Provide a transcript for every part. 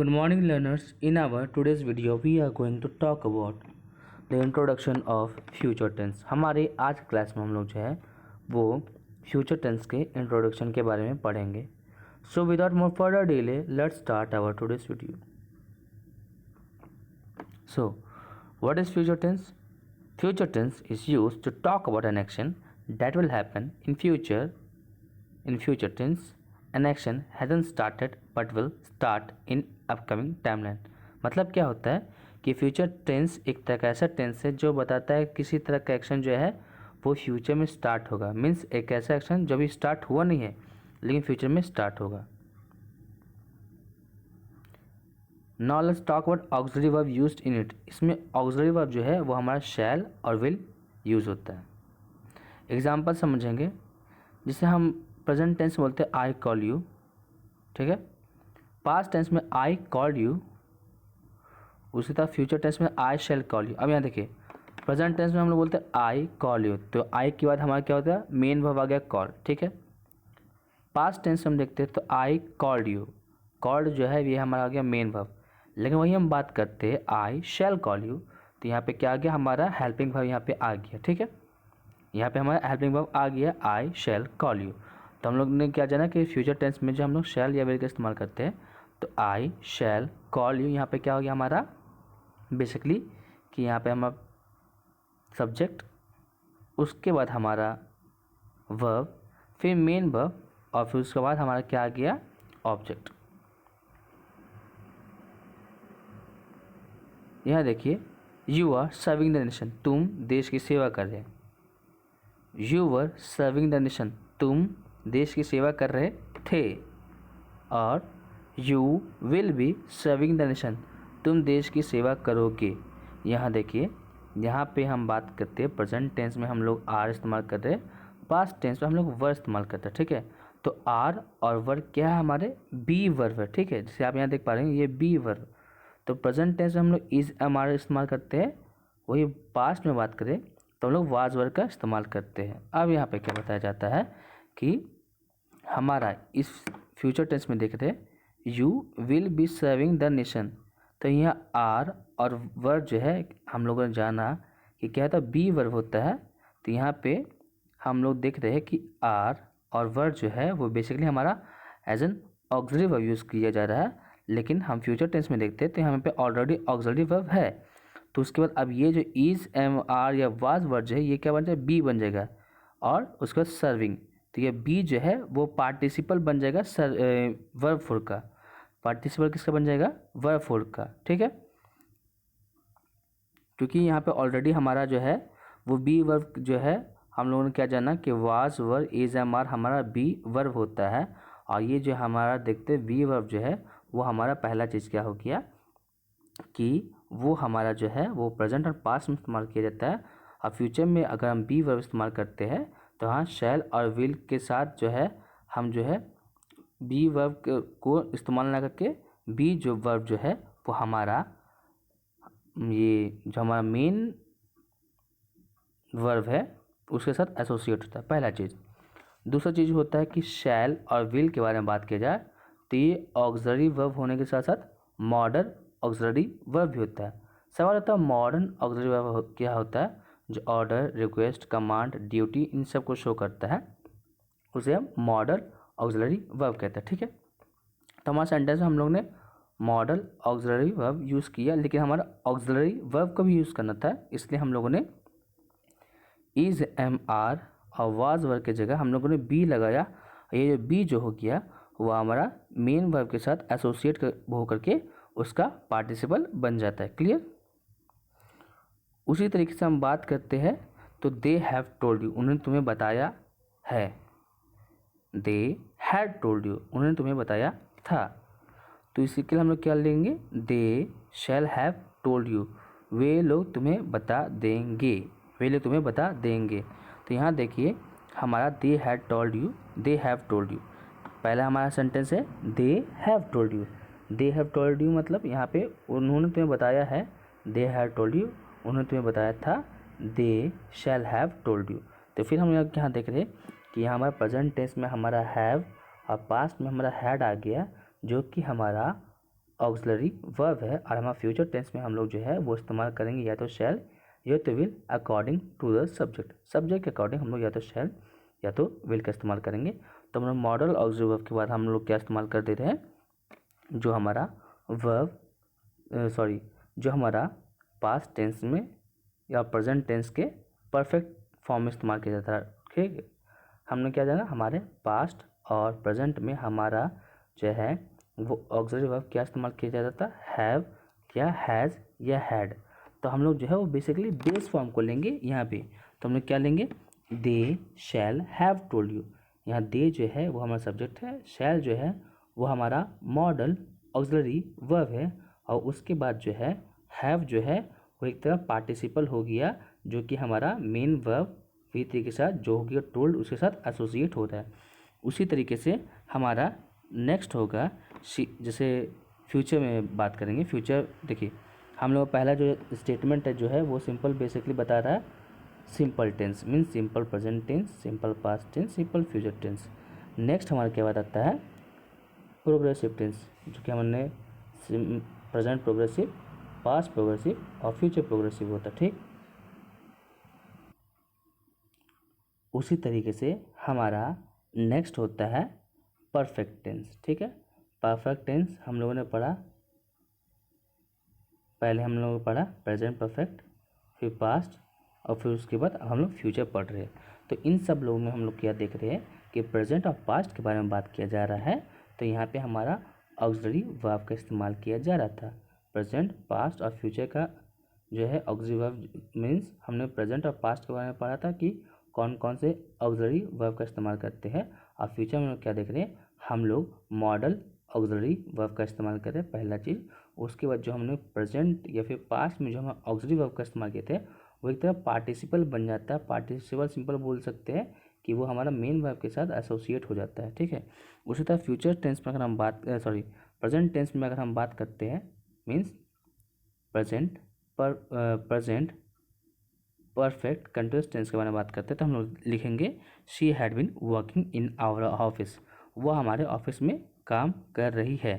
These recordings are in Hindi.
Good morning learners. In our today's video we are going to talk about the introduction of future tense. हमारे आज क्लास में हम लोग जो है वो फ्यूचर टेंस के इंट्रोडक्शन के बारे में पढ़ेंगे. So without more further delay, let's start our today's video. So what is future tense? Future tense is used to talk about an action that will happen in future. In future tense, an action hasn't started but will start in upcoming timeline. मतलब क्या होता है कि फ्यूचर टेंस एक तरह का ऐसा टेंस है जो बताता है किसी तरह का एक्शन जो है वो फ्यूचर में स्टार्ट होगा. मीन्स एक ऐसा एक्शन जो भी स्टार्ट हुआ नहीं है लेकिन फ्यूचर में स्टार्ट होगा. Now let's talk about auxiliary verb used in it. इसमें ऑक्सिलरी वर्ब जो है वो हमारा शैल और विल यूज होता है. एग्जाम्पल समझेंगे. जिसे हम प्रेजेंट टेंस में बोलते हैं आई कॉल यू. ठीक है. पास्ट टेंस में आई कॉल्ड यू. उसी तरह फ्यूचर टेंस में आई शैल कॉल यू. अब यहाँ देखिए प्रेजेंट टेंस में हम लोग बोलते हैं आई कॉल यू, तो आई के बाद हमारा क्या होता है मेन वर्ब आ गया कॉल. ठीक है. पास्ट टेंस में हम देखते हैं तो आई कॉल्ड यू. कॉल्ड जो है ये हमारा आ गया मेन वर्ब. लेकिन वही हम बात करते हैं आई शैल कॉल यू, तो यहाँ पे क्या आ गया हमारा हेल्पिंग वर्ब यहाँ पे आ गया. ठीक है. यहाँ पे हमारा हेल्पिंग वर्ब आ गया आई शैल कॉल यू. तो हम लोग ने क्या जाना कि फ्यूचर टेंस में जो हम लोग शैल या विल का इस्तेमाल करते हैं तो आई शैल कॉल यू यहाँ पे क्या हो गया हमारा बेसिकली कि यहाँ पे हमारा सब्जेक्ट, उसके बाद हमारा वर्ब, फिर मेन वर्ब और फिर उसके बाद हमारा क्या आ गया ऑब्जेक्ट. यहाँ देखिए you are serving the nation. तुम देश की सेवा कर रहे. You were serving the nation. तुम देश की सेवा कर रहे थे. और you will be serving the nation. तुम देश की सेवा करोगे. यहाँ देखिए यहाँ पे हम बात करते हैं प्रेजेंट टेंस में हम लोग आर इस्तेमाल कर रहे हैं, पास्ट टेंस में हम लोग वर इस्तेमाल करते हैं. ठीक है. तो आर और वर क्या है हमारे बी वर्ब है. ठीक है. जैसे आप यहाँ देख पा रहे हैं ये बी वर्ब. तो प्रेजेंट टेंस में हम लोग इज एम आर इस्तेमाल करते हैं. वही पास्ट में बात करें तो हम लोग वाज वर्ब का इस्तेमाल करते हैं. अब यहाँ पे क्या बताया जाता है कि हमारा इस फ्यूचर टेंस में देख रहे हैं you will be serving the nation. तो यहाँ आर और वर्ब जो है हम लोगों ने जाना कि क्या होता है बी वर्ब होता है. तो यहाँ पे हम लोग देख रहे हैं कि आर और वर्ब जो है वो बेसिकली हमारा as an auxiliary verb use किया जा रहा है. लेकिन हम फ्यूचर टेंस में देखते हैं तो यहाँ पे ऑलरेडी ऑक्सिलरी वर्ब है. तो उसके बाद अब ये जो इज एम आर या वाज वर्ब जो है ये क्या बन जाएगा बी बन जाएगा. और उसके बाद सर्विंग, तो ये बी जो है वो पार्टिसिपल बन जाएगा वर्ब फोर का. पार्टिसिपल किसका बन जाएगा वर्ब फोर का. ठीक है. क्योंकि यहाँ पे ऑलरेडी हमारा जो है वो बी वर्ब जो है हम लोगों ने क्या जाना कि was verb is am are हमारा बी वर्ब होता है. और ये जो हमारा देखते हैं बी वर्ब जो है वो हमारा पहला चीज़ क्या हो गया कि वो हमारा जो है वो प्रेजेंट और पास्ट में इस्तेमाल किया जाता है. और फ्यूचर में अगर हम बी वर्ब इस्तेमाल करते हैं तो हाँ शैल और विल के साथ जो है हम जो है बी वर्ब को इस्तेमाल ना करके बी जो वर्ब जो है वो हमारा ये जो हमारा मेन वर्ब है उसके साथ एसोसिएट होता है. पहला चीज़. दूसरा चीज़ होता है कि शैल और विल के बारे में बात की जाए तो ये ऑक्सिलरी वर्ब होने के साथ साथ मॉडर्न ऑक्सिलरी वर्ब भी होता है. सवाल होता है मॉडर्न ऑक्सिलरी वर्ब क्या होता है जो ऑर्डर, रिक्वेस्ट, कमांड, ड्यूटी इन सब को शो करता है उसे हम मॉडल ऑक्सिलरी वर्ब कहते हैं. ठीक है. तो हमारे सेंटेंस में हम लोग ने मॉडल ऑक्सिलरी वर्ब यूज़ किया, लेकिन हमारा ऑक्सिलरी वर्ब को भी यूज़ करना था, इसलिए हम लोगों ने इज एम आर और वाज वर्ब की जगह हम लोगों ने बी लगाया. ये जो बी जो हो गया वो हमारा मेन वर्ब के साथ एसोसिएट हो करके उसका पार्टिसिपल बन जाता है. क्लियर. उसी तरीके से हम बात करते हैं तो दे हैव टोल्ड यू. उन्होंने तुम्हें बताया है. They had told you. उन्होंने तुम्हें बताया था. तो इसी के लिए हम लोग क्या लेंगे दे शैल हैव टोल्ड यू. वे लोग तुम्हें बता देंगे. वे लोग तुम्हें बता देंगे. तो यहाँ देखिए हमारा they had told you, they have told you. पहला हमारा सेंटेंस है they have told you. They have told you मतलब यहाँ पे उन्होंने तुम्हें बताया है. दे हैव टोल्ड यू उन्होंने तुम्हें बताया था. दे शैल हैव टोल्ड यू. तो फिर हम यहाँ देख रहे हैं कि यहाँ हमारा प्रेजेंट टेंस में हमारा हैव और पास्ट में हमारा हैड आ गया जो कि हमारा ऑक्सिलरी वर्ब है और हमारा फ्यूचर टेंस में हम लोग जो है वो इस्तेमाल करेंगे या तो शैल या तो will according to the subject. Subject के अकॉर्डिंग हम लोग या तो शैल या तो विल का इस्तेमाल करेंगे। तो हम लोग मॉडल ऑक्सिलरी वर्ब के बाद हम लोग क्या इस्तेमाल कर देते हैं, जो हमारा वर्ब जो हमारा पास्ट टेंस में या प्रेजेंट टेंस के परफेक्ट फॉर्म में इस्तेमाल किया जाता है। ठीक है, हमने क्या जाना, हमारे पास्ट और प्रेजेंट में हमारा जो है वो ऑक्सिलरी वर्ब क्या इस्तेमाल किया जाता है, हैव या हैज़ या हैड। तो हम लोग जो है वो बेसिकली बेस फॉर्म को लेंगे यहाँ पे। तो हम लोग क्या लेंगे, दे शैल हैव टोल्ड यू। यहाँ दे जो है वो हमारा सब्जेक्ट है, शैल जो है वो हमारा मॉडल ऑक्सिलरी वर्ब है, और उसके बाद जो है हैव जो है वो एक तरह पार्टिसिपल हो गया, जो कि हमारा मेन वर्ब वी के साथ जो हो गया टोल्ड उसके साथ एसोसिएट होता है। उसी तरीके से हमारा नेक्स्ट होगा जैसे फ्यूचर में बात करेंगे। फ्यूचर देखिए हम लोग पहला जो स्टेटमेंट है जो है वो सिंपल बेसिकली बता रहा है simple tense means simple present tense, simple past tense, simple future tense. Next हमारा क्या बताता है, प्रोग्रेसिव टेंस, जो कि हमने प्रेजेंट प्रोग्रेसिव, पास्ट प्रोग्रेसिव और फ्यूचर प्रोग्रेसिव होता है। ठीक, उसी तरीके से हमारा नेक्स्ट होता है परफेक्ट टेंस। ठीक है, परफेक्ट टेंस हम लोगों ने पढ़ा, पहले हम लोगों ने पढ़ा प्रेजेंट परफेक्ट, फिर पास्ट और फिर उसके बाद हम लोग फ्यूचर पढ़ रहे हैं। तो इन सब लोगों में हम लोग क्या देख रहे हैं कि प्रेजेंट और पास्ट के बारे में बात किया जा रहा है। तो यहाँ पे हमारा ऑक्सिलरी वर्ब का इस्तेमाल किया जा रहा था। प्रेजेंट, पास्ट और फ्यूचर का जो है ऑक्सिलरी वर्ब मीन्स हमने प्रेजेंट और पास्ट के बारे में पढ़ा था कि कौन कौन से ऑक्सिलरी वर्ब का इस्तेमाल करते हैं। और फ्यूचर में लोग क्या देख रहे हैं, हम लोग मॉडल ऑक्सिलरी वर्ब का इस्तेमाल कर रहे हैं, पहला चीज़। उसके बाद जो हमने प्रेजेंट या फिर पास्ट में जो हम ऑक्सिलरी वर्ब का इस्तेमाल किए थे वो एक तरह पार्टिसिपल बन जाता है। पार्टिसिपल सिंपल बोल सकते हैं कि वो हमारा मेन वर्ब के साथ एसोसिएट हो जाता है। ठीक है, उसी तरह फ्यूचर टेंस में अगर हम प्रेजेंट टेंस में अगर हम बात करते हैं means present perfect continuous tense के बारे में बात करते हैं, तो हम लोग लिखेंगे she had been working in our office. वह हमारे ऑफिस में काम कर रही है,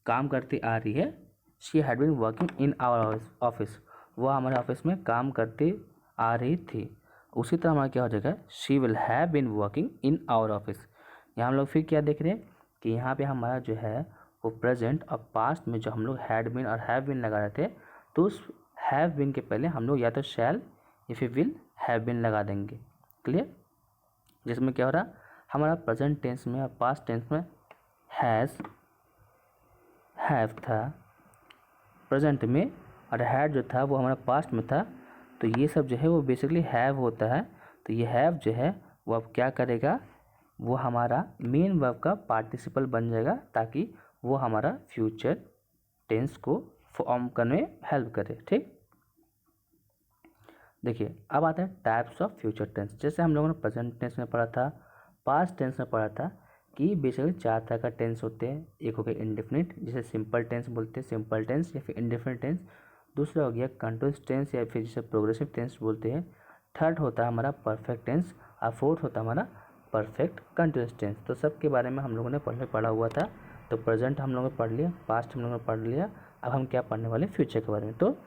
काम करती आ रही है। She had been working in our office, वह हमारे ऑफिस में काम करती आ रही थी। उसी तरह हमारा क्या हो जाएगा, she will have been working in our office. यहाँ हम लोग फिर क्या देख रहे हैं कि यहाँ पे हमारा जो है वो प्रेजेंट और पास्ट में जो हम लोग हैड बीन और हैव बीन लगा रहे थे, तो उस हैव बीन के पहले हम लोग या तो शैल या फिर विल हैव बीन लगा देंगे। क्लियर, जिसमें क्या हो रहा, हमारा प्रेजेंट टेंस में और पास्ट टेंस में हैज़ हैव था प्रेजेंट में, और हैड जो था वो हमारा पास्ट में था। तो ये सब जो है वो बेसिकली हैव होता है। तो ये हैव जो है वो अब क्या करेगा, वो हमारा मेन वर्ब का पार्टिसिपल बन जाएगा, ताकि वो हमारा फ्यूचर टेंस को फॉर्म करने में हेल्प करे। ठीक, देखिए अब आता है टाइप्स ऑफ फ्यूचर टेंस। जैसे हम लोगों ने प्रेजेंट टेंस में पढ़ा था, पास्ट टेंस में पढ़ा था कि बेसिकली 4 तरह का टेंस होते हैं। एक हो गया इंडेफिनिट, जिसे सिंपल टेंस बोलते हैं, सिंपल टेंस या फिर इंडेफिनिट टेंस। दूसरा हो गया कंटिन्यूअस टेंस या फिर जिसे प्रोग्रेसिव टेंस बोलते हैं। थर्ड होता है हमारा परफेक्ट टेंस, और फोर्थ होता है हमारा परफेक्ट कंटिन्यूअस टेंस। तो सब के बारे में हम लोगों ने पहले पढ़ा हुआ था। तो प्रेजेंट हम लोगों ने पढ़ लिया, पास्ट हम लोगों ने पढ़ लिया, अब हम क्या पढ़ने वाले, फ्यूचर के बारे में। तो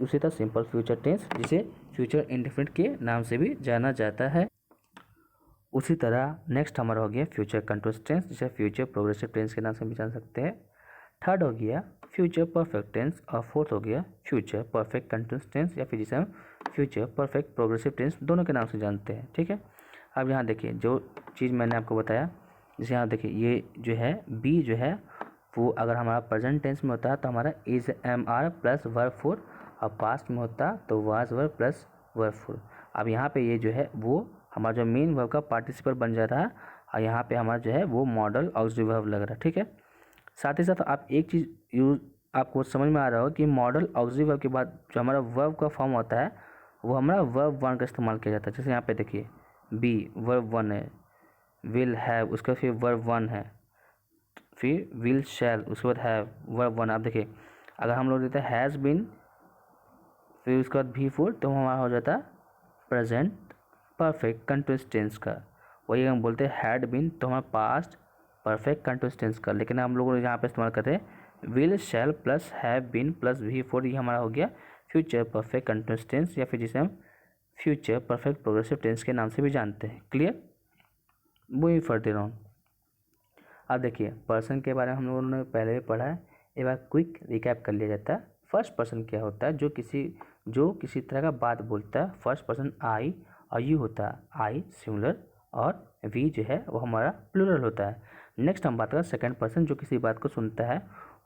उसी तरह सिंपल फ्यूचर टेंस, जिसे फ्यूचर इंडेफिनिट के नाम से भी जाना जाता है। उसी तरह नेक्स्ट हमारा हो गया फ्यूचर कंटिन्यूअस टेंस, जिसे फ्यूचर प्रोग्रेसिव टेंस के नाम से भी जान सकते हैं। थर्ड हो गया फ्यूचर परफेक्ट टेंस, और फोर्थ हो गया फ्यूचर परफेक्ट कंटिन्यूअस टेंस या फिर जिसे हम फ्यूचर परफेक्ट प्रोग्रेसिव टेंस दोनों के नाम से जानते हैं। ठीक है, अब यहाँ देखिए जो चीज़ मैंने आपको बताया, जैसे यहाँ देखिए ये जो है बी जो है वो अगर हमारा प्रेजेंट टेंस में होता है तो हमारा is am are plus verb four, और पास्ट में होता तो was verb plus verb four. अब यहाँ पे ये जो है वो हमारा जो मेन वर्ब का पार्टिसिपल बन जा रहा है, और यहाँ पे हमारा जो है वो मॉडल ऑक्सिलरी वर्ब लग रहा है। ठीक है, साथ ही साथ आप एक चीज़ यूज आपको समझ में आ रहा हो कि मॉडल ऑक्सिलरी वर्ब के बाद जो हमारा वर्ब का फॉर्म होता है वो हमारा वर्ब वन का इस्तेमाल किया जाता है। जैसे यहाँ पे देखिए बी वर्ब वन है, विल हैव उसका फिर वर्ब वन है, फिर विल शैल उसके बाद हैव वर्ब वन। आप देखिए अगर हम लोग देते हैं हैज़ बीन फिर उसके बाद भी फोर, तो हमारा हो जाता है प्रेजेंट परफेक्ट कंटिन्यूअस टेंस का। वही हम बोलते हैं हैड बीन, तो हमारा पास्ट परफेक्ट कंटिन्यूअस टेंस का। लेकिन हम लोग यहाँ पे इस्तेमाल करते हैं will, shall plus have been plus V four, ये हमारा हो गया फ्यूचर परफेक्ट कंटिन्यूअस टेंस, या फिर जिसे हम फ्यूचर परफेक्ट प्रोग्रेसिव टेंस के नाम से भी जानते हैं। Clear, moving further on. अब देखिए पर्सन के बारे में हम लोगों ने पहले भी पढ़ा है, एक बार क्विक रिकैप कर लिया जाता है। फर्स्ट पर्सन क्या होता है, जो किसी तरह का बात बोलता है। फर्स्ट पर्सन आई और यू होता है, आई सिंगुलर और वी जो है वो हमारा प्लूरल होता है। नेक्स्ट हम बात करें सेकंड पर्सन, जो किसी बात को सुनता है,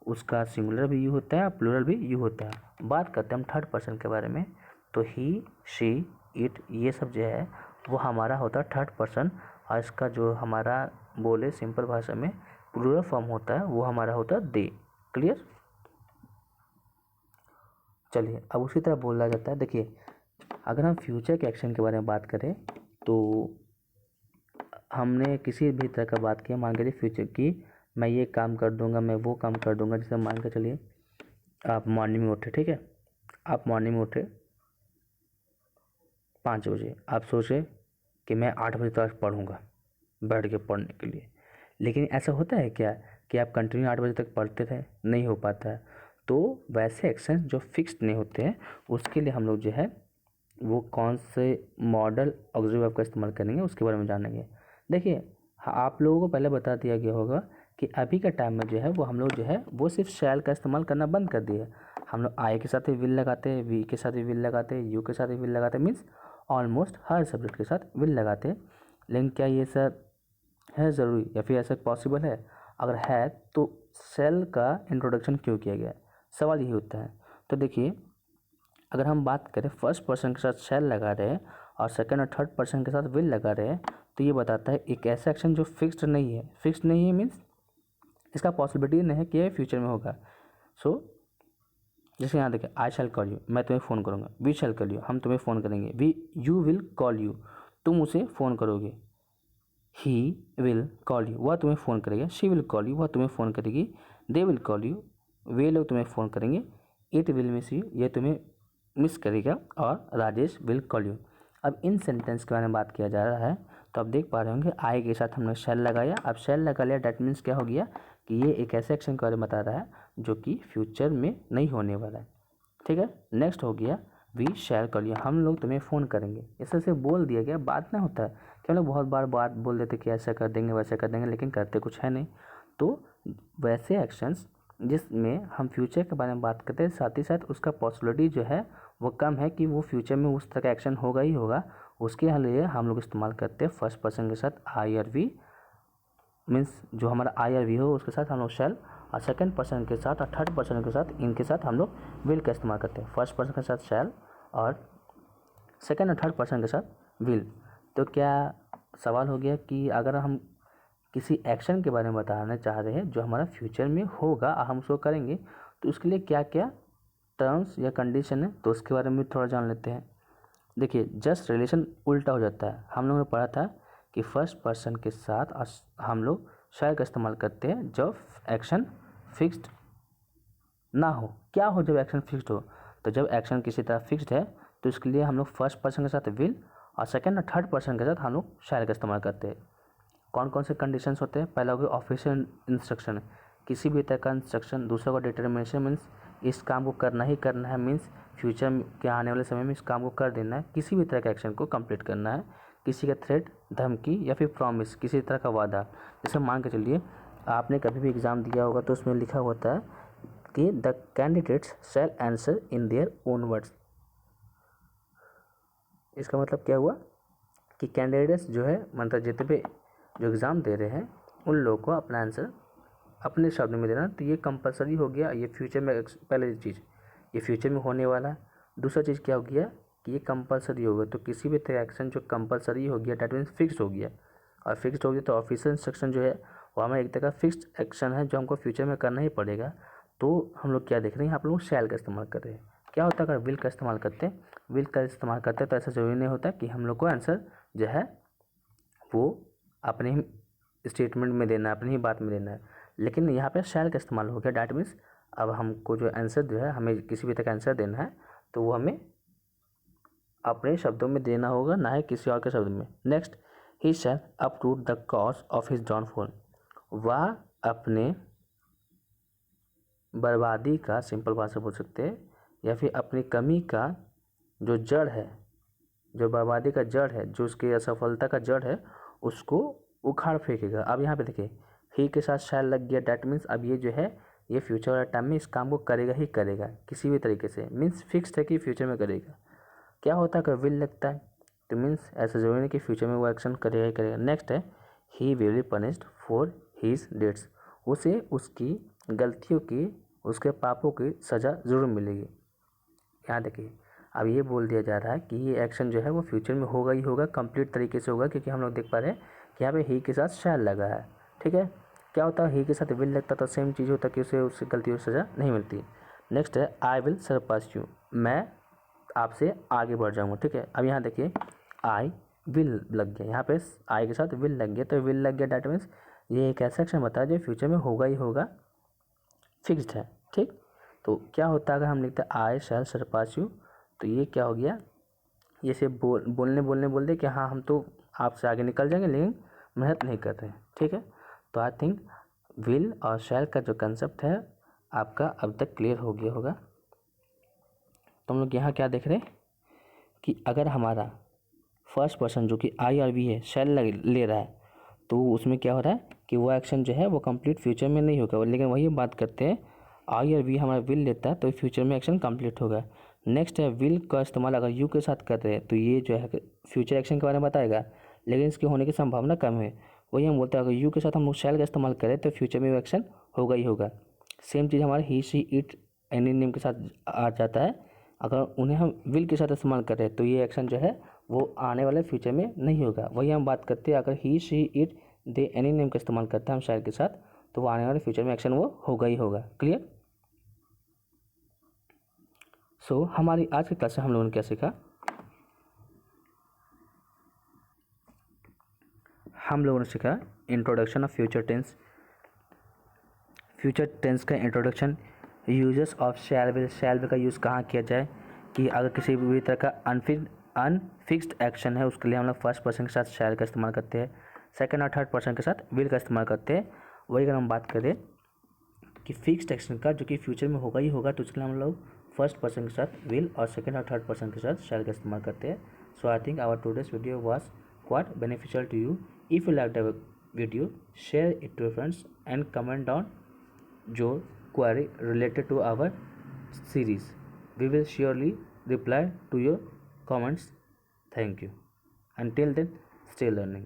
उसका सिंगुलर भी यू होता है और प्लूरल भी यू होता है। बात करते हैं हम थर्ड पर्सन के बारे में, तो ही, शी, इट, ये सब जो है वो हमारा होता है थर्ड पर्सन, और इसका जो हमारा बोले सिंपल भाषा में प्लूरल फॉर्म होता है वो हमारा होता है दे। क्लियर, चलिए अब उसी तरह बोला जाता है। देखिए अगर हम फ्यूचर के एक्शन के बारे में बात करें तो हमने किसी भी तरह का बात किया, मान के चलिए फ्यूचर की, मैं ये काम कर दूंगा, मैं वो काम कर दूंगा। जैसे मान के चलिए आप मॉर्निंग में उठे, ठीक है, आप मॉर्निंग में उठे 5 बजे, आप सोचे कि मैं 8 बजे तक पढ़ूंगा बैठ के पढ़ने के लिए, लेकिन ऐसा होता है क्या कि आप कंटिन्यू 8 बजे तक पढ़ते रहे, नहीं हो पाता है। तो वैसे एक्शन जो फिक्स्ड नहीं होते हैं उसके लिए हम लोग जो है वो कौन से मॉडल ऑक्सिलरी वर्ब का इस्तेमाल करेंगे उसके बारे में जानेंगे। देखिए आप लोगों को पहले बता दिया गया होगा कि अभी के टाइम में जो है वो हम लोग जो है वो सिर्फ शैल का इस्तेमाल करना बंद कर दिए। हम लोग आई के साथ भी विल लगाते हैं, वी के साथ भी विल लगाते हैं, यू के साथ भी विल लगाते हैं, मीन्स ऑलमोस्ट हर सब्जेक्ट के साथ विल लगाते हैं। लेकिन क्या ये सब है ज़रूरी या फिर ऐसा पॉसिबल है? अगर है तो सेल का इंट्रोडक्शन क्यों किया गया, सवाल यही होता है। तो देखिए अगर हम बात करें फर्स्ट पर्सन के साथ शैल लगा रहे हैं और सेकंड और थर्ड पर्सन के साथ विल लगा रहे हैं, तो ये बताता है एक ऐसा एक्शन जो फिक्स्ड नहीं है। फिक्स्ड नहीं है मीन्स इसका पॉसिबिलिटी नहीं है कि ये फ्यूचर में होगा। सो जैसे यहाँ देखिए आई शैल कॉल यू, मैं तुम्हें फ़ोन करूँगा। वी शैल कॉल यू, हम तुम्हें फ़ोन करेंगे। We you will call you, तुम उसे फ़ोन करोगे। ही विल कॉल यू, वह तुम्हें फ़ोन करेगा। शी विल कॉल यू, वह तुम्हें फ़ोन करेगी। दे विल कॉल यू, वे लोग तुम्हें फ़ोन करेंगे। इट विल मिस यू, यह तुम्हें मिस करेगा। और राजेश विल कॉल यू। अब इन सेंटेंस के बारे में बात किया जा रहा है, तो आप देख पा रहे होंगे आई के साथ हमने शैल लगाया। अब शैल लगा लिया, डैट मीन्स क्या हो गया कि ये एक ऐसे एक्शन के बारे में बता रहा है जो कि फ्यूचर में नहीं होने वाला है। ठीक है, नेक्स्ट हो गया वी शैल कॉल यू, हम लोग तुम्हें फ़ोन करेंगे। ऐसे से बोल दिया गया, बात ना होता है कि हम लोग बहुत बार बात बोल देते कि ऐसा कर देंगे वैसा कर देंगे, लेकिन करते कुछ है नहीं। तो वैसे एक्शंस जिसमें हम फ्यूचर के बारे में बात करते हैं, साथ ही साथ उसका पॉसिबिलिटी जो है वो कम है कि वो फ्यूचर में उस तरह का एक्शन होगा ही होगा, उसके लिए हम लोग इस्तेमाल करते हैं फर्स्ट पर्सन के साथ आई और वी, मीन्स जो हमारा आई और वी हो उसके साथ हम लोग शैल, और सेकंड पर्सन के साथ और थर्ड पर्सन के साथ इनके साथ हम लोग विल का इस्तेमाल करते हैं। फर्स्ट पर्सन के साथ शैल और सेकंड और थर्ड पर्सन के साथ विल। तो क्या सवाल हो गया कि अगर हम किसी एक्शन के बारे में बताना चाह रहे हैं जो हमारा फ्यूचर में होगा और हम उसको करेंगे, तो उसके लिए क्या क्या टर्म्स या कंडीशन है, तो उसके बारे में भी थोड़ा जान लेते हैं। देखिए जस्ट रिलेशन उल्टा हो जाता है। हम लोगों ने पढ़ा था कि फर्स्ट पर्सन के साथ हम लोग शैल का इस्तेमाल करते हैं जब एक्शन फिक्स्ड ना हो। क्या हो जब एक्शन फिक्स्ड हो? तो जब एक्शन किसी तरह फिक्स्ड है तो इसके लिए हम लोग फर्स्ट पर्सन के साथ विल और सेकंड और थर्ड पर्सन के साथ हम लोग शैल का इस्तेमाल करते हैं। कौन कौन से कंडीशंस होते हैं? पहला हो गया ऑफिशियल इंस्ट्रक्शन, किसी भी तरह का इंस्ट्रक्शन। दूसरा का डिटर्मिनेशन, मीन्स इस काम को करना ही करना है, मीन्स फ्यूचर के आने वाले समय में इस काम को कर देना है, किसी भी तरह के एक्शन को कंप्लीट करना है। किसी का थ्रेट, धमकी या फिर प्रॉमिस, किसी तरह का वादा। जैसे मान के चलिए आपने कभी भी एग्ज़ाम दिया होगा तो उसमें लिखा होता है कि the candidates shall answer in their own words. इसका मतलब क्या हुआ कि कैंडिडेट्स जो है, मतलब जितने भी जो एग्ज़ाम दे रहे हैं उन लोगों को अपना आंसर अपने शब्द में देना। तो ये कंपलसरी हो गया। ये फ्यूचर में पहले चीज़ ये फ्यूचर में होने वाला है। दूसरा चीज़ क्या हो गया कि ये कंपलसरी हो गया, तो किसी भी तरह एक्शन जो कंपलसरी हो गया डैट मीन्स फिक्स हो गया। और फिक्स्ड हो गया तो ऑफिशियल इंस्ट्रक्शन जो है वो हमें एक तरह का फिक्स्ड एक्शन है जो हमको फ्यूचर में करना ही पड़ेगा। तो हम लोग क्या देख रहे हैं, आप लोग शैल का इस्तेमाल कर रहे हैं। क्या होता है अगर विल का इस्तेमाल करते हैं, विल का इस्तेमाल करते हैं तो ऐसा ज़रूरी नहीं होता कि हम लोग को आंसर जो है वो अपने ही स्टेटमेंट में देना है, अपनी ही बात में देना है। लेकिन यहाँ पे शैल का इस्तेमाल हो गया, डैट मीन्स अब हमको जो आंसर जो है, हमें किसी भी तरह का आंसर देना है तो वो हमें अपने शब्दों में देना होगा, ना ही किसी और के शब्द में। Next, he shall approve the cause of his downfall, वह अपने बर्बादी का सिंपल भाषा बोल सकते हैं, या फिर अपनी कमी का जो जड़ है, जो बर्बादी का जड़ है, जो उसकी असफलता का जड़ है, उसको उखाड़ फेंकेगा। अब यहाँ पे देखिए ही के साथ शैल लग गया, डैट मीन्स अब ये जो है ये फ्यूचर वाला टाइम में इस काम को करेगा ही करेगा किसी भी तरीके से, मीन्स फिक्स्ड है कि फ्यूचर में करेगा। क्या होता है अगर विल लगता है तो मीन्स ऐसा जरूरी नहीं कि फ्यूचर में वो एक्शन करेगा ही करेगा। नेक्स्ट है he will be punished for his debts, उसे उसकी गलतियों की, उसके पापों की सज़ा ज़रूर मिलेगी। यहाँ देखिए अब ये बोल दिया जा रहा है कि ये एक्शन जो है वो फ्यूचर में होगा ही होगा, कंप्लीट तरीके से होगा, क्योंकि हम लोग देख पा रहे हैं कि यहाँ पे ही के साथ शैल लगा है। ठीक है, क्या होता है ही के साथ विल लगता तो सेम चीज़ होता कि उसे उसकी गलतियों की सज़ा नहीं मिलती। नेक्स्ट है आई विल सरपास यू, मैं आपसे आगे बढ़ जाऊँगा। ठीक है, अब यहाँ देखिए आई विल लग गया, यहाँ पे आई के साथ विल लग गया, तो विल लग गया डैट मीन्स ये एक ऐसा एक्शन बताया जो फ्यूचर में होगा ही होगा, फिक्स्ड है। ठीक, तो क्या होता है अगर हम लिखते हैं आई शैल सरपास यू, तो ये क्या हो गया, ये से बोल दे कि हाँ हम तो आपसे आगे निकल जाएंगे लेकिन मेहनत नहीं कर रहे हैं। ठीक है, तो आई थिंक विल और शैल का जो कंसेप्ट है आपका अब तक क्लियर हो गया होगा। तो हम लोग यहाँ क्या देख रहे हैं कि अगर हमारा फर्स्ट पर्सन जो कि आई और वी है शैल ले रहा है, तो उसमें क्या हो रहा है कि वो एक्शन जो है वो कंप्लीट फ्यूचर में नहीं होगा, लेकिन वही बात करते हैं आई और वी हमारा विल लेता है तो फ्यूचर में एक्शन कंप्लीट होगा। नेक्स्ट है विल का इस्तेमाल अगर यू के साथ कर रहे हैं तो ये जो है फ्यूचर एक्शन के बारे में बताएगा, लेकिन इसके होने की संभावना कम है। वही हम बोलते हैं अगर यू के साथ हम लोग शैल का इस्तेमाल करें तो फ्यूचर में वो एक्शन होगा ही होगा। सेम चीज़ हमारे ही शी इट एनी नेम के साथ आ जाता है, अगर उन्हें हम विल के साथ इस्तेमाल करें तो ये एक्शन जो है वो आने वाले फ्यूचर में नहीं होगा। वही हम बात करते हैं अगर he she it they any name का इस्तेमाल करते हैं हम शैल के साथ, तो वो आने वाले फ्यूचर में एक्शन वो होगा ही होगा। क्लियर। सो हमारी आज की क्लास में हम लोगों ने क्या सीखा, हम लोगों ने सीखा introduction of future tense, future tense का introduction, uses of shall will का यूज़ कहाँ किया जाए, कि अगर किसी भी तरह का अनफिक्स्ड एक्शन है उसके लिए हम लोग फर्स्ट पर्सन के साथ शैल का इस्तेमाल करते हैं, सेकंड और थर्ड पर्सन के साथ विल का इस्तेमाल करते हैं। वही अगर हम बात करें कि फिक्स्ड एक्शन का जो कि फ्यूचर में होगा ही होगा, तो उसके लिए हम लोग फर्स्ट पर्सन के साथ विल और सेकंड और थर्ड पर्सन के साथ शैल का इस्तेमाल करते हैं। So I think our today's video was quite beneficial to you. If you like the video, share it to friends and comment down your query related to our series. We will surely reply to your comments. Thank you. Until then, stay learning.